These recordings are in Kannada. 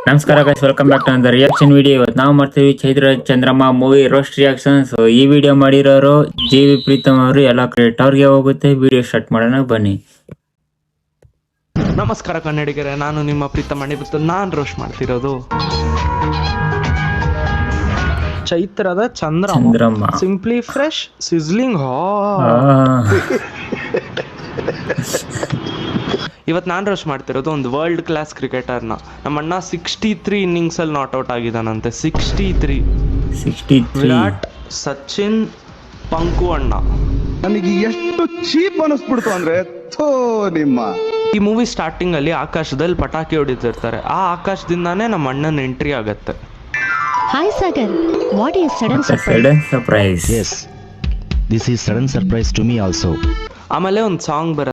ನಮಸ್ಕಾರ guys, welcome back to the reaction video. ಇವತ್ತು ನಾವು ಮಾಡ್ತೀವಿ Chaitra Chandramma movie roast reactions. ಈ ವಿಡಿಯೋ ಮಾಡಿರೋರು ಜಿ.ವಿ. ಪ್ರೀತಮ್ ಅವರು. ಎಲ್ಲ ಕ್ರೆಡಿಟ್ ಅವ್ರಿಗೆ ಹೋಗುತ್ತೆ. ವಿಡಿಯೋ ಸ್ಟಾರ್ಟ್ ಮಾಡೋಣ ಬನ್ನಿ. ನಮಸ್ಕಾರ ಕನ್ನಡಿಗರೇ, ನಾನು ನಿಮ್ಮ ಪ್ರೀತಮ್ ಮಣಿಬತ್ತು. ನಾನು ರೋಸ್ಟ್ ಮಾಡ್ತಿರೋದು ಚೈತ್ರದ ಚಂದ್ರಮ್ಮ. ಸಿಂಪ್ಲಿ ಫ್ರೆಶ್ ಸಿಸ್ಲಿಂಗ್ ಇವತ್ತು ನಾನು ರೋಸ್ಟ್ ಮಾಡ್ತಿರೋದು ಒಂದು ವರ್ಲ್ಡ್ ಕ್ಲಾಸ್ ಕ್ರಿಕೆಟರ್ನ. ನಮ್ಮಣ್ಣ 63 ಇನ್ನಿಂಗ್ಸಲ್ಲಿ ನಾಟ್ ಔಟ್ ಆಗಿದ್ದಾನಂತೆ. 63. ವಿರಾಟ್, ಸಚಿನ್, ಪಂಕು ಅಣ್ಣ. ನನಗೆ ಎಷ್ಟು ಚೀಪ್ ಅನಿಸ್ಬಿಡ್ತು ಅಂದ್ರೆ ನಿಮ್ಮ ಈ ಮೂವಿ ಸ್ಟಾರ್ಟಿಂಗ್ ಅಲ್ಲಿ ಆಕಾಶದಲ್ಲಿ ಪಟಾಕಿ ಹೊಡಿತಿರ್ತಾರೆ. ಆ ಆಕಾಶದಿಂದಾನೇ ನಮ್ಮ ಅಣ್ಣನ ಎಂಟ್ರಿ ಆಗತ್ತೆ. Hi Sagar, what is sudden surprise? Yes, this is sudden surprise to me also. ಆಮೇಲೆ ಒಂದು ಸಾಂಗ್ ಬರುತ್ತೆ.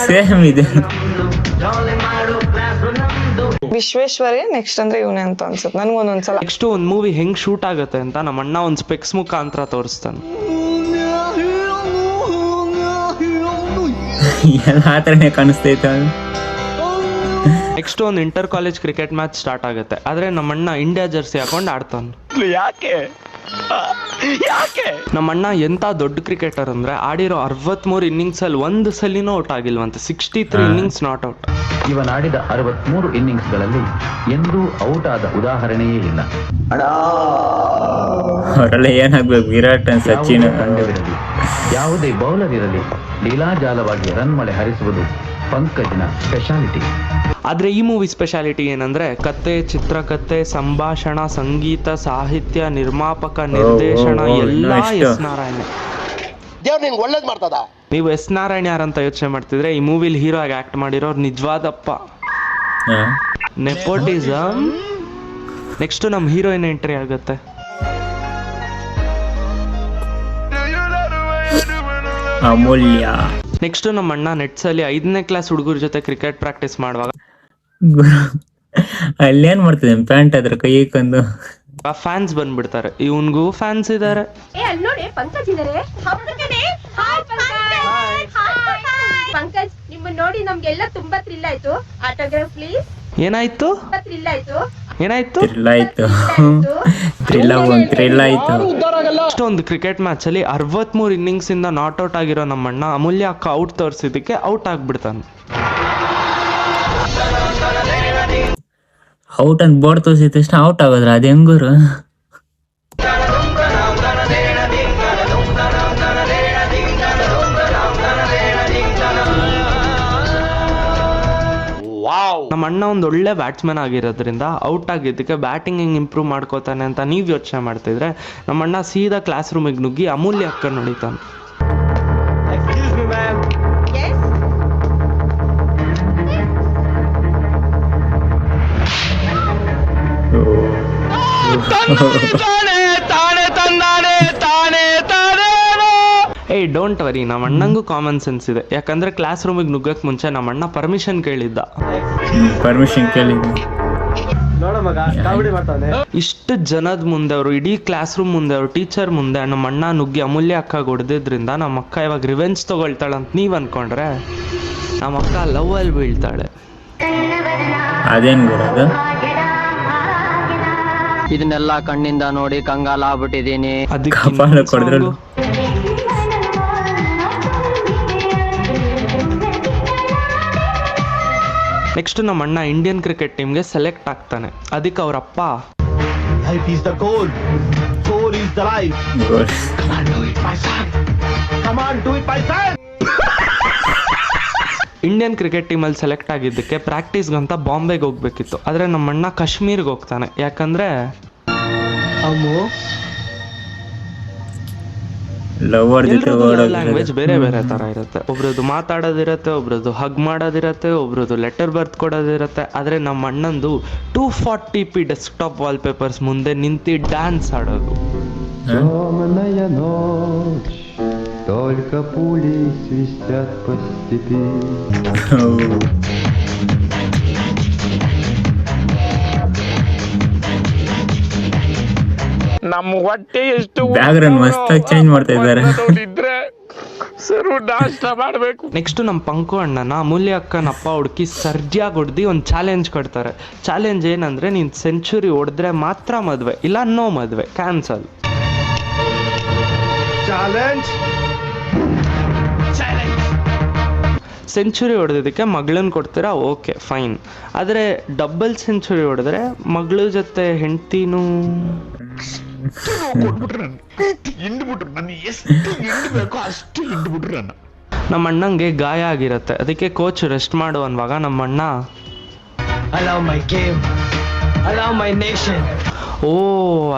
ಸೇಮ್ ಇದೆ. ವಿಶ್ವೇಶ್ವರೇ ನೆಕ್ಸ್ಟ್ ಅಂದ್ರೆ ಇವನೇ ಅಂತ ಅನ್ಸುತ್ತೆ ನನ್ಗೊಂದೊಂದ್ಸಲ. ನೆಕ್ಸ್ಟ್ ಒಂದು ಮೂವಿ ಹೆಂಗ್ ಶೂಟ್ ಆಗುತ್ತೆ ಅಂತ ನಮ್ಮ ಅಣ್ಣ ಒಂದು ಸ್ಪೆಕ್ಸ್ ಮುಖಾಂತರ ತೋರಿಸ್ತಾನೆ. ಎಲ್ಲ ಆ ಥರನೇ ಕಾಣಿಸ್ತೈತೆ. ನೆಕ್ಸ್ಟ್ ಒಂದು inter college cricket match start ಆಗುತ್ತೆ. ಆದ್ರೆ ನಮ್ಮ ಅಣ್ಣ ಇಂಡಿಯಾ ಜರ್ಸಿ ಹಾಕೊಂಡು ಆಡ್ತಾನೆ. ಯಾಕೆ ನಮ್ಮ ಅಣ್ಣ ಎಂತ ದೊಡ್ಡ ಕ್ರಿಕೆಟರ್ ಅಂದ್ರೆ ಆಡಿರೋ 63 ಇನ್ನಿಂಗ್ಸ್ ಅಲ್ಲಿ ಒಂದು ಸಲಿನೂ ಔಟ್ ಆಗಿಲ್ವಂತೆ. 63 ಇನ್ನಿಂಗ್ಸ್ ನಾಟ್ ಔಟ್. ಇವನಾಡಿದ 63 ಇನ್ನಿಂಗ್ಸ್ಗಳಲ್ಲಿ ಎಂದೂ ಔಟ್ ಆದ ಉದಾಹರಣೆಯೇ ಇಲ್ಲ. ಅವರೆಲ್ಲ ಏನಾಗ್ಬೇಕು, ವಿರಾಟ್ ಸಚಿನ್ ತಂಡವಿರಲಿ, ಯಾವುದೇ ಬೌಲರ್ ಇರಲಿ, ಲೀಲಾಜಾಲವಾಗಿ ರನ್ ಮಳೆ ಹರಿಸುವುದು ಪಂಕಜ್ನ ಸ್ಪೆಷಾಲಿಟಿ. ಆದ್ರೆ ಈ ಮೂವಿ ಸ್ಪೆಷಾಲಿಟಿ ಏನಂದ್ರೆ ಕತೆ, ಚಿತ್ರಕಥೆ, ಸಂಭಾಷಣಾ, ಸಂಗೀತ, ಸಾಹಿತ್ಯ, ನಿರ್ಮಾಪಕ, ನಿರ್ದೇಶನ ಎಲ್ಲ ಎಸ್ ನಾರಾಯಣ. ನೀವು ಎಸ್ ನಾರಾಯಣ ಯಾರಂತ ಯೋಚನೆ ಮಾಡ್ತಿದ್ರೆ ಈ ಮೂವಿಲಿ ಹೀರೋ ಆಗಿ ಆಕ್ಟ್ ಮಾಡಿರೋರು ನಿಜವಾದಪ್ಪ. ನೆಪೋಟಿಸಮ್. ನೆಕ್ಸ್ಟ್ ನಮ್ಮ ಹೀರೋಯಿನ್ ಎಂಟ್ರಿ ಆಗುತ್ತೆ. ಅಮೂಲ್ಯ. ನೆಕ್ಸ್ಟ್ ನಮ್ಮ ಅಣ್ಣ ನೆಟ್ಸ್ ಅಲ್ಲಿ 5ನೇ ಕ್ಲಾಸ್ ಹುಡುಗರ ಜೊತೆ ಕ್ರಿಕೆಟ್ ಪ್ರಾಕ್ಟೀಸ್ ಮಾಡುವಾಗ ಅಲ್ಲೇನ್ ಮಾಡ್ತಿದ್ದೆ, ಪ್ಯಾಂಟ್ ಅದ್ರ ಕೈ ಕಂದು ಫ್ಯಾನ್ಸ್ ಬಂದ್ಬಿಡ್ತಾರೆ. ಇವನ್ಗೂ ಫ್ಯಾನ್ಸ್ ಇದಾರೆ. ಪಂಕಜ್, ನಿಮ್ಮ ನೋಡಿ ನಮ್ಗೆಲ್ಲ ತುಂಬಾ ಥ್ರಿಲ್ ಆಯ್ತು. Autograph please. ಏನಾಯ್ತು? ಏನಾಯ್ತು? ಥ್ರಿಲ್ ಆಯ್ತು. ಅಷ್ಟೊಂದು ಕ್ರಿಕೆಟ್ ಮ್ಯಾಚ್ ಅಲ್ಲಿ 63 ಇನ್ನಿಂಗ್ಸ್ ಇಂದ ನಾಟ್ ಔಟ್ ಆಗಿರೋ ನಮ್ಮಣ್ಣ ಅಮೂಲ್ಯ ಅಕ್ಕ ಔಟ್ ತೋರಿಸಿದಕ್ಕೆ ಔಟ್ ಆಗ್ಬಿಡ್ತಾನೆ. ಔಟ್ ಅಂತ ಬೋರ್ಡ್ ತೋರಿಸಿದ ತಕ್ಷಣ ಔಟ್ ಆಗೋದ್ರ ಅದು ಹೆಂಗೂರು? ನಮ್ಮ ಅಣ್ಣ ಒಂದು ಒಳ್ಳೆ ಬ್ಯಾಟ್ಸ್ಮನ್ ಆಗಿರೋದ್ರಿಂದ ಔಟ್ ಆಗಿದ್ದಕ್ಕೆ ಬ್ಯಾಟಿಂಗ್ ಹೆಂಗ್ ಇಂಪ್ರೂವ್ ಮಾಡ್ಕೋತಾನೆ ಅಂತ ನೀವ್ ಯೋಚನೆ ಮಾಡ್ತಿದ್ರೆ ನಮ್ಮ ಅಣ್ಣ ಸೀದಾ ಕ್ಲಾಸ್ ರೂಮಿಗೆ ನುಗ್ಗಿ ಅಮೂಲ್ಯ ಅಕ್ಕ ನೋಡಿತಾನೆ. ಏಯ್ ಡೋಂಟ್ ವರಿ, ನಮ್ಮ ಅಣ್ಣಂಗೂ ಕಾಮನ್ ಸೆನ್ಸ್ ಇದೆ. ಯಾಕಂದ್ರೆ ಕ್ಲಾಸ್ ರೂಮಿಗೆ ನುಗ್ಗಕ್ ಮುಂಚೆ ನಮ್ಮ ಅಣ್ಣ ಪರ್ಮಿಷನ್ ಕೇಳಿದ್ದ. ಇಷ್ಟು ಜನದ ಮುಂದೆ, ಅವರು ಇಡೀ ಕ್ಲಾಸ್ ರೂಮ್ ಮುಂದೆ, ಅವ್ರ ಟೀಚರ್ ಮುಂದೆ ನಮ್ಮ ಅಣ್ಣ ನುಗ್ಗಿ ಅಮೂಲ್ಯ ಅಕ್ಕ ಹೊಡೆದಿದ್ರಿಂದ ನಮ್ಮ ಅಕ್ಕ ಇವಾಗ ರಿವೆಂಜ್ ತಗೊಳ್ತಾಳಂತ ನೀವ್ ಅನ್ಕೊಂಡ್ರೆ ನಮ್ಮ ಅಕ್ಕ ಲವ್ ಅಲ್ಲಿ ಬೀಳ್ತಾಳೆ. ಅದೇನ್ ಬರೋದು? ಇದನ್ನೆಲ್ಲ ಕಣ್ಣಿಂದ ನೋಡಿ ಕಂಗಾಲ ಆಗ್ಬಿಟ್ಟಿದೀನಿ. ಅದಕ್ಕೆ ನೆಕ್ಸ್ಟ್ ನಮ್ಮ ಅಣ್ಣ ಇಂಡಿಯನ್ ಕ್ರಿಕೆಟ್ ಟೀಮ್ಗೆ ಸೆಲೆಕ್ಟ್ ಆಗ್ತಾನೆ. ಅದಕ್ಕೆ ಅವರಪ್ಪ ಇಂಡಿಯನ್ ಕ್ರಿಕೆಟ್ ಟೀಮಲ್ಲಿ ಸೆಲೆಕ್ಟ್ ಆಗಿದ್ದಕ್ಕೆ ಪ್ರಾಕ್ಟೀಸ್ಗಂತ ಬಾಂಬೆಗೆ ಹೋಗ್ಬೇಕಿತ್ತು. ಆದ್ರೆ ನಮ್ಮ ಅಣ್ಣ ಕಾಶ್ಮೀರ್ಗೆ ಹೋಗ್ತಾನೆ. ಯಾಕಂದ್ರೆ ಲ್ಯಾಂಗ್ವೇಜ್ ಬೇರೆ ಬೇರೆ ತರ ಇರುತ್ತೆ. ಒಬ್ರದ್ದು ಮಾತಾಡೋದಿರತ್ತೆ, ಒಬ್ರದ್ದು ಹಗ್ ಮಾಡೋದಿರತ್ತೆ, ಒಬ್ರದ್ದು ಲೆಟರ್ ಬರ್ತ್ ಕೊಡೋದಿರತ್ತೆ. ಆದ್ರೆ ನಮ್ಮ ಅಣ್ಣಂದು 240p ಡೆಸ್ಕ್ಟಾಪ್ ವಾಲ್ಪೇಪರ್ಸ್ ಮುಂದೆ ನಿಂತು ಡ್ಯಾನ್ಸ್ ಆಡೋದು. Только пули свистят по степи. ನಮ್ಮ ಹೊಟ್ಟೆ ಎಷ್ಟು ಬ್ಯಾಕ್ಗ್ರೌಂಡ್ ಮಸ್ತಾಗಿ ಚೇಂಜ್ ಮಾಡ್ತಾ ಇದ್ದಾರೆ. ಇದ್ರೆ ಸರ್ ನಾಷ್ಟ ಮಾಡ್ಬೇಕು. ನೆಕ್ಸ್ಟ್ ನಮ್ಮ ಪಂಕು ಅಣ್ಣನ ಅಮೂಲ್ಯ ಅಕ್ಕನ ಅಪ್ಪ ಹುಡುಕಿ ಸರ್ಜಿಯಾಗಿ ಹೊಡೆದು ಒಂದು ಚಾಲೆಂಜ್ ಕೊಡ್ತಾರೆ. ಚಾಲೆಂಜ್ ಏನಂದ್ರೆ ನೀನು ಸೆಂಚುರಿ ಹೊಡೆದ್ರೆ ಮಾತ್ರ ಮದುವೆ, ಇಲ್ಲ ನೋ ಮದುವೆ, ಕ್ಯಾನ್ಸಲ್. ಸೆಂಚುರಿ ಹೊಡೆದಿದ್ದಕ್ಕೆ ಮಗಳನ್ನ ಕೊಡ್ತೀರಾ, ಓಕೆ ಫೈನ್. ಆದರೆ ಡಬಲ್ ಸೆಂಚುರಿ ಹೊಡೆದ್ರೆ ಮಗಳ ಜೊತೆ ಹೆಂಡ್ತಿನೂ ನಮ್ಮ ಅಣ್ಣಂಗೆ ಗಾಯ ಆಗಿರತ್ತೆ, ಅದಕ್ಕೆ ಕೋಚ್ ರೆಸ್ಟ್ ಮಾಡು ಅನ್ನುವಾಗ ನಮ್ಮ ಅಣ್ಣ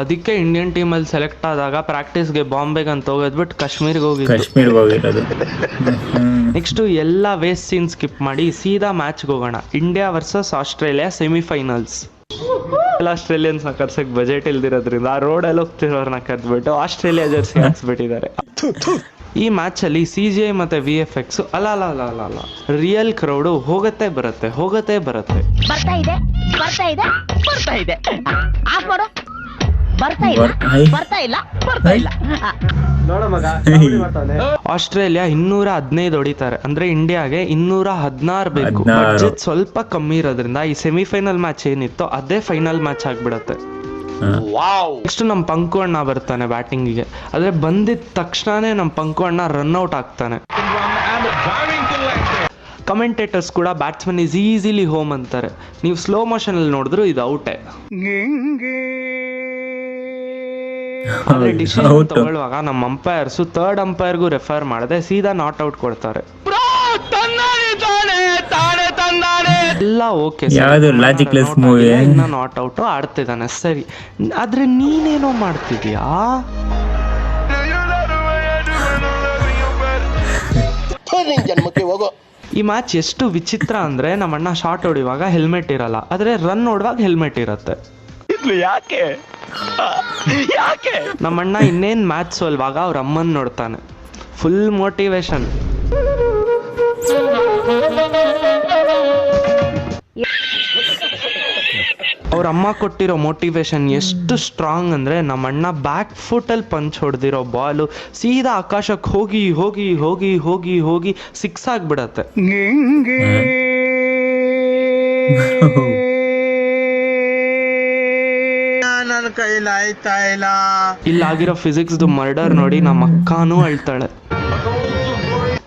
ಅದಕ್ಕೆ ಇಂಡಿಯನ್ ಟೀಮಲ್ಲಿ ಸೆಲೆಕ್ಟ್ ಆದಾಗ ಪ್ರಾಕ್ಟೀಸ್ಗೆ ಬಾಂಬೆಗೆ ಅಂತ ಹೋಗೋದ್ಬಿಟ್ಟು ಕಾಶ್ಮೀರ್ಗೆ ಹೋಗಿರೋದು. ನೆಕ್ಸ್ಟು ಎಲ್ಲ ವೇಸ್ಟ್ ಸೀನ್ ಸ್ಕಿಪ್ ಮಾಡಿ ಸೀದಾ ಮ್ಯಾಚ್ಗೆ ಹೋಗೋಣ. India versus Australia semifinals. ಎಲ್ಲ ಆಸ್ಟ್ರೇಲಿಯನ್ಸ್ನ ಕರ್ಸಕ್ಕೆ ಬಜೆಟ್ ಇಲ್ದಿರೋದ್ರಿಂದ ಆ ರೋಡಲ್ಲಿ ಹೋಗ್ತಿರೋರ್ನ ಕರೆದ್ಬಿಟ್ಟು ಆಸ್ಟ್ರೇಲಿಯಾ ಜರ್ಸಿ ಹಾಕ್ಸ್ಬಿಟ್ಟಿದ್ದಾರೆ. ಈ ಮ್ಯಾಚಲ್ಲಿ CGI ಮತ್ತು VFX ಅಲ್ಲ ರಿಯಲ್ ಕ್ರೌಡು ಹೋಗತ್ತೆ ಬರುತ್ತೆ. ಆಸ್ಟ್ರೇಲಿಯಾ 215 ಹೊಡಿತಾರೆ, ಅಂದ್ರೆ ಇಂಡಿಯಾಗೆ 216 ಬೇಕು. ಬಡ್ಜೆಟ್ ಸ್ವಲ್ಪ ಕಮ್ಮಿ ಇರೋದ್ರಿಂದ ಈ ಸೆಮಿಫೈನಲ್ ಮ್ಯಾಚ್ ಏನಿತ್ತು ಅದೇ ಫೈನಲ್ ಮ್ಯಾಚ್ ಆಗ್ಬಿಡತ್ತೆ. ನೆಕ್ಸ್ಟ್ ನಮ್ಮ ಪಂಕು ಅಣ್ಣ ಬರ್ತಾನೆ ಬ್ಯಾಟಿಂಗಿಗೆ. ಆದ್ರೆ ಬಂದಿದ ತಕ್ಷಣನೇ ನಮ್ಮ ಪಂಕು ಅಣ್ಣ ರನ್ಔಟ್ ಆಗ್ತಾನೆ. ಕಮೆಂಟೇಟರ್ಸ್ ಕೂಡ ಬ್ಯಾಟ್ಸ್ಮನ್ ಈಸ್ ಈಸಿಲಿ ಹೋಮ್ ಅಂತಾರೆ. ನೀವು ಸ್ಲೋ ಮೋಷನ್ ಅಲ್ಲಿ ನೋಡಿದ್ರು ಇದು ಔಟೇ. ಡಿಸಿಷನ್ ತಗೊಳ್ಳುವಾಗ ನಮ್ಮ ಅಂಪೈರ್ಸು ಥರ್ಡ್ ಅಂಪೈರ್ಗೂ ರೆಫರ್ ಮಾಡದೆ ಸೀದಾ ನಾಟ್ ಔಟ್ ಕೊಡ್ತಾರೆ. ಎಲ್ಲ ಓಕೆ, ಲಾಜಿಕ್ಲೆಸ್ ಮೂವಿ. ನಾಟ್ ಔಟ್ ಆಡ್ತಿದ್ದಾನೆ ಸರಿ, ಆದ್ರೆ ನೀನೇನೋ ಮಾಡ್ತಿದ್ಯಾ. ಈ ಮ್ಯಾಚ್ ಎಷ್ಟು ವಿಚಿತ್ರ ಅಂದ್ರೆ ನಮ್ಮ ಅಣ್ಣ ಶಾಟ್ ಹೊಡಿವಾಗ ಹೆಲ್ಮೆಟ್ ಇರಲ್ಲ, ಆದ್ರೆ ರನ್ ಹೊಡುವಾಗ ಹೆಲ್ಮೆಟ್ ಇರತ್ತೆ. ಯಾಕೆ ನಮ್ಮಣ್ಣ ಇನ್ನೇನ್ ಮ್ಯಾಚ್ ಸೋಲ್ವಾಗ ಅವ್ರ ಅಮ್ಮನ್ ನೋಡ್ತಾನೆ. Full motivation. ಅವ್ರ ಅಮ್ಮ ಕೊಟ್ಟಿರೋ ಮೋಟಿವೇಶನ್ ಎಷ್ಟು ಸ್ಟ್ರಾಂಗ್ ಅಂದ್ರೆ ನಮ್ಮಣ್ಣ ಬ್ಯಾಕ್ ಫುಟ್ ಅಲ್ಲಿ ಪಂಚ್ ಹೊಡೆದಿರೋ ಬಾಲು ಸೀದಾ ಆಕಾಶಕ್ಕೆ ಹೋಗಿ ಹೋಗಿ ಹೋಗಿ ಹೋಗಿ ಹೋಗಿ ಸಿಕ್ಸ್ ಆಗ್ಬಿಡತ್ತೆ. ಇಲ್ಲಾಗಿರೋ ಫಿಸಿಕ್ಸ್ ಮರ್ಡರ್ ನೋಡಿ ನಮ್ಮ ಅಕ್ಕನೂ ಅಳ್ತಾಳೆ.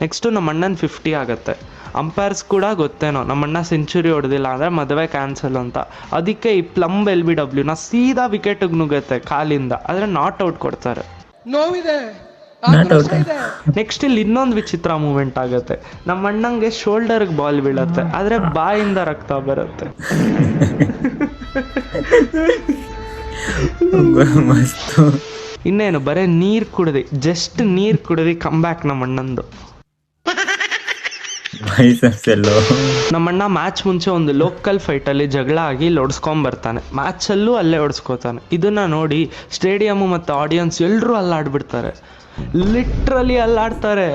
ನೆಕ್ಸ್ಟ್ ನಮ್ಮ ಅಣ್ಣನ್ 50 ಆಗತ್ತೆ. ಅಂಪೈರ್ಸ್ ಕೂಡ ಗೊತ್ತೇನೋ ನಮ್ಮಣ್ಣ ಸೆಂಚುರಿ ಹೊಡೆದಿಲ್ಲ ಅಂದ್ರೆ ಮದುವೆ ಕ್ಯಾನ್ಸಲ್ ಅಂತ. ಅದಕ್ಕೆ ಈ ಪ್ಲಂಬ್ LBW ಸೀದಾ ವಿಕೆಟ್ ನುಗ್ಗತ್ತೆ ಕಾಲಿಂದ, ಆದ್ರೆ ನಾಟ್ ಔಟ್ ಕೊಡ್ತಾರೆ. ನೆಕ್ಸ್ಟ್ ಇಲ್ಲಿ ಇನ್ನೊಂದು ವಿಚಿತ್ರ ಮೂಮೆಂಟ್ ಆಗುತ್ತೆ. ನಮ್ಮ ಅಣ್ಣಂಗೆ ಶೋಲ್ಡರ್ಗೆ ಬಾಲ್ ಬೀಳತ್ತೆ, ಆದ್ರೆ ಬಾಯಿಂದ ರಕ್ತ ಬರುತ್ತೆ. ಇನ್ನೇನು ಬರೇ ನೀರ್ ಕುಡ್ದಿ, ಜಸ್ಟ್ ನೀರ್ ಕುಡ್ದಿ ಕಂಬ್ಯಾಕ್ ನಮ್ಮ ಅಣ್ಣಂದು. ನಮ್ಮಣ್ಣ ಮ್ಯಾಚ್ ಮುಂಚೆ ಒಂದು ಲೋಕಲ್ ಫೈಟ್ ಅಲ್ಲಿ ಜಗಳ ಆಗಿ ಇಲ್ಲಿ ಹೊಡ್ಸ್ಕೊಂಡ್ ಬರ್ತಾನೆ. ಮ್ಯಾಚ್ ಅಲ್ಲೂ ಅಲ್ಲೇ ಹೊಡ್ಸ್ಕೋತಾನೆ. ಇದನ್ನ ನೋಡಿ ಸ್ಟೇಡಿಯಂ ಮತ್ತು ಆಡಿಯನ್ಸ್ ಎಲ್ರೂ ಅಲ್ಲಾಡ್ಬಿಡ್ತಾರೆ, ಲಿಟ್ರಲಿ ಅಲ್ಲಾಡ್ತಾರೆ.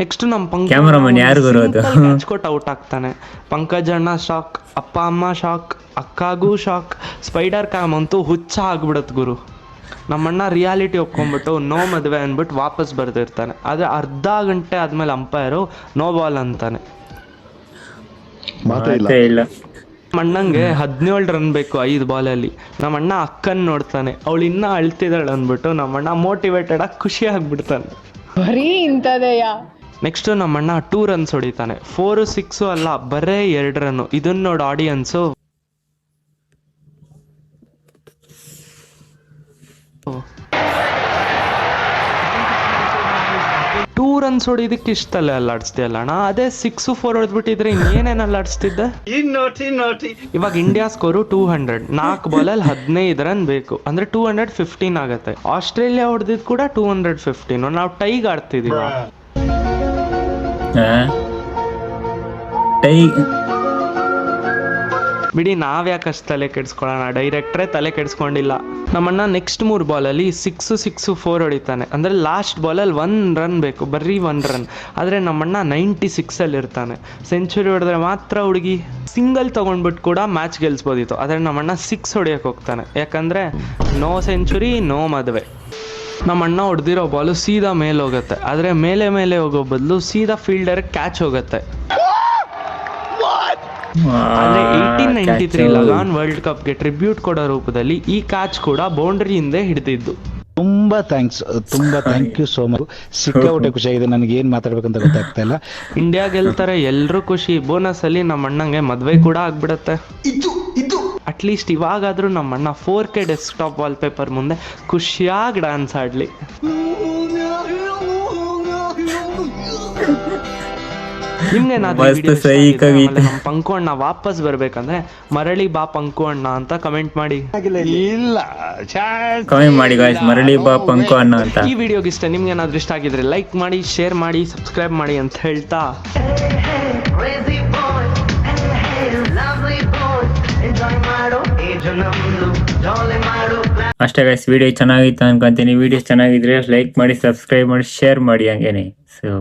ನೆಕ್ಸ್ಟ್ ನಮ್ಮ ಕ್ಯಾಚ್ ಕೊಟ್ಟು ಔಟ್ ಆಗ್ತಾನೆ. ಪಂಕಜ್ ಅಣ್ಣ ಶಾಕ್, ಅಪ್ಪ ಅಮ್ಮ ಶಾಕ್, ಅಕ್ಕಾಗೂ ಶಾಕ್, ಸ್ಪೈಡರ್ ಕ್ಯಾಮ್ ಅಂತೂ ಹುಚ್ಚ ಆಗ್ಬಿಡತ್ ಗುರು. ನಮ್ಮಣ್ಣ ರಿಯಾಲಿಟಿ ಒಪ್ಕೊಂಡ್ಬಿಟ್ಟು ನೋ ಮದುವೆ ಅಂದ್ಬಿಟ್ಟು ವಾಪಸ್ ಬರ್ದಿರ್ತಾನೆ. ಆದರೆ ಅರ್ಧ ಗಂಟೆ ಆದ್ಮೇಲೆ ಅಂಪೈರು ನೋ ಬಾಲ್ ಅಂತಾನೆ. ನಮ್ಮಣ್ಣಂಗೆ 17 ರನ್ ಬೇಕು 5 ಬಾಲಲ್ಲಿ. ನಮ್ಮಣ್ಣ ಅಕ್ಕನ್ ನೋಡ್ತಾನೆ, ಅವಳು ಇನ್ನೂ ಅಳ್ತಿದ್ದಾಳೆ ಅಂದ್ಬಿಟ್ಟು ನಮ್ಮಣ್ಣ ಮೋಟಿವೇಟೆಡ್ ಆಗಿ ಖುಷಿ ಆಗ್ಬಿಡ್ತಾನೆ. ನೆಕ್ಸ್ಟ್ ನಮ್ಮಣ್ಣ 2 ರನ್ಸ್ ಹೊಡಿತಾನೆ. 4, 6 ಅಲ್ಲ, ಬರೇ 2 ರನ್. ಇದನ್ನ ನೋಡಿ ಆಡಿಯನ್ಸು 2 ರನ್ಸ್ ಹೊಡಿದಕ್ಕೆ ಇಷ್ಟಲ್ಲೇ ಅಲ್ಲಾಡಿಸ್ತೀಯಲ್ಲ ಅಣ್ಣ, ಅದೇ 6, 4 ಹೊಡೆದ್ಬಿಟ್ಟಿದ್ರೆ ಇನ್ನೇನೇನು ಅಲ್ಲಾಡಿಸ್ತಿದ್ದೆ. ಇವಾಗ ಇಂಡಿಯಾ ಸ್ಕೋರು 200, 4 ಬಾಲಲ್ಲಿ 15 ರನ್ ಬೇಕು, ಅಂದ್ರೆ 215 ಆಗತ್ತೆ. ಆಸ್ಟ್ರೇಲಿಯಾ ಹೊಡೆದಿದ್ ಕೂಡ 215. ನಾವು ಟೈಗ್ ಆಡ್ತಿದೀವ. ಬಿಡಿ ನಾವ್ಯಾಕೆ ಅಷ್ಟು ತಲೆ ಕೆಡಿಸ್ಕೊಳ್ಳೋಣ, ಡೈರೆಕ್ಟ್ರೇ ತಲೆ ಕೆಡಿಸ್ಕೊಂಡಿಲ್ಲ. ನಮ್ಮಣ್ಣ ನೆಕ್ಸ್ಟ್ 3 ಬಾಲಲ್ಲಿ 6 4 ಹೊಡಿತಾನೆ. ಅಂದರೆ ಲಾಸ್ಟ್ ಬಾಲಲ್ಲಿ 1 ರನ್ ಬೇಕು, ಬರೀ 1 ರನ್. ಆದರೆ ನಮ್ಮಣ್ಣ 96 ಇರ್ತಾನೆ. ಸೆಂಚುರಿ ಹೊಡೆದ್ರೆ ಮಾತ್ರ ಹುಡುಗಿ ಸಿಂಗಲ್ ತೊಗೊಂಡ್ಬಿಟ್ಟು ಕೂಡ ಮ್ಯಾಚ್ ಗೆಲ್ಸ್ಬೋದಿತ್ತು. ಆದರೆ ನಮ್ಮಣ್ಣ 6 ಹೊಡಿಯೋಕೆ ಹೋಗ್ತಾನೆ. ಯಾಕಂದರೆ ನೋ ಸೆಂಚುರಿ ನೋ ಮದುವೆ. ನಮ್ಮಣ್ಣ ಹೊಡೆದಿರೋ ಬಾಲು ಸೀದಾ ಮೇಲೆ ಹೋಗುತ್ತೆ. ಆದರೆ ಮೇಲೆ ಹೋಗೋ ಬದಲು ಸೀದಾ ಫೀಲ್ಡರ್ ಕ್ಯಾಚ್ ಹೋಗುತ್ತೆ. ಆದರೆ 1893 ಲಗಾನ್ ವರ್ಲ್ಡ್ ಕಪ್ಗೆ ಟ್ರಿಬ್ಯೂಟ್ ಕೊಡೋ ರೂಪದಲ್ಲಿ ಈ ಕ್ಯಾಚ್ ಕೂಡ ಬೌಂಡ್ರಿ ಹಿಂದೆ ಹಿಡಿದಿದ್ದು. ತುಂಬಾ ಥ್ಯಾಂಕ್ ಯು ಸೋ ಮಚ್. ಸಿಕ್ಕಾಪಟ್ಟೆ ಖುಷಿಯಾಗಿದೆ. ನನಗೆ ಏನ್ ಮಾತಾಡ್ಬೇಕಂತ ಗೊತ್ತಾಗ್ತಾ ಇಲ್ಲ. ಇಂಡಿಯಾ ಗೆಲ್ತಾರೆ, ಎಲ್ರೂ ಖುಷಿ. ಬೋನಸ್ ಅಲ್ಲಿ ನಮ್ಮ ಅಣ್ಣಂಗೆ ಮದ್ವೆ ಕೂಡ ಆಗ್ಬಿಡತ್ತೆ. ಅಟ್ಲೀಸ್ಟ್ ಇವಾಗಾದ್ರೂ ನಮ್ಮ ಅಣ್ಣ 4K ಡೆಸ್ಕ್ಟಾಪ್ ವಾಲ್ಪೇಪರ್ ಮುಂದೆ ಖುಷಿಯಾಗಿ ಡ್ಯಾನ್ಸ್ ಆಡ್ಲಿ. ನಿಮ್ಗೇನಾದ್ರೂ ನಮ್ಮ ಪಂಕು ಅಣ್ಣ ವಾಪಸ್ ಬರ್ಬೇಕಂದ್ರೆ ಮರಳಿ ಬಾ ಪಂಕು ಅಣ್ಣ ಅಂತ ಕಮೆಂಟ್ ಮಾಡಿ. ಮರಳಿ ಬಾ ಪಂಕು ಅಣ್ಣ ಅಂತ. ಈ ವಿಡಿಯೋಗೆ ಇಷ್ಟ, ನಿಮ್ಗೆ ಏನಾದ್ರೂ ಇಷ್ಟ ಆಗಿದ್ರೆ ಲೈಕ್ ಮಾಡಿ, ಶೇರ್ ಮಾಡಿ, ಸಬ್ಸ್ಕ್ರೈಬ್ ಮಾಡಿ ಅಂತ ಹೇಳ್ತಾ ಅಷ್ಟೇ ಗೈಸ್, ವಿಡಿಯೋ ಚೆನ್ನಾಗಿತ್ತು ಅನ್ಕೊಂತೀನಿ. ವಿಡಿಯೋ ಚೆನ್ನಾಗಿದ್ರೆ ಲೈಕ್ ಮಾಡಿ, ಸಬ್ಸ್ಕ್ರೈಬ್ ಮಾಡಿ, ಶೇರ್ ಮಾಡಿ ಹಂಗೇನೆ. ಸೊ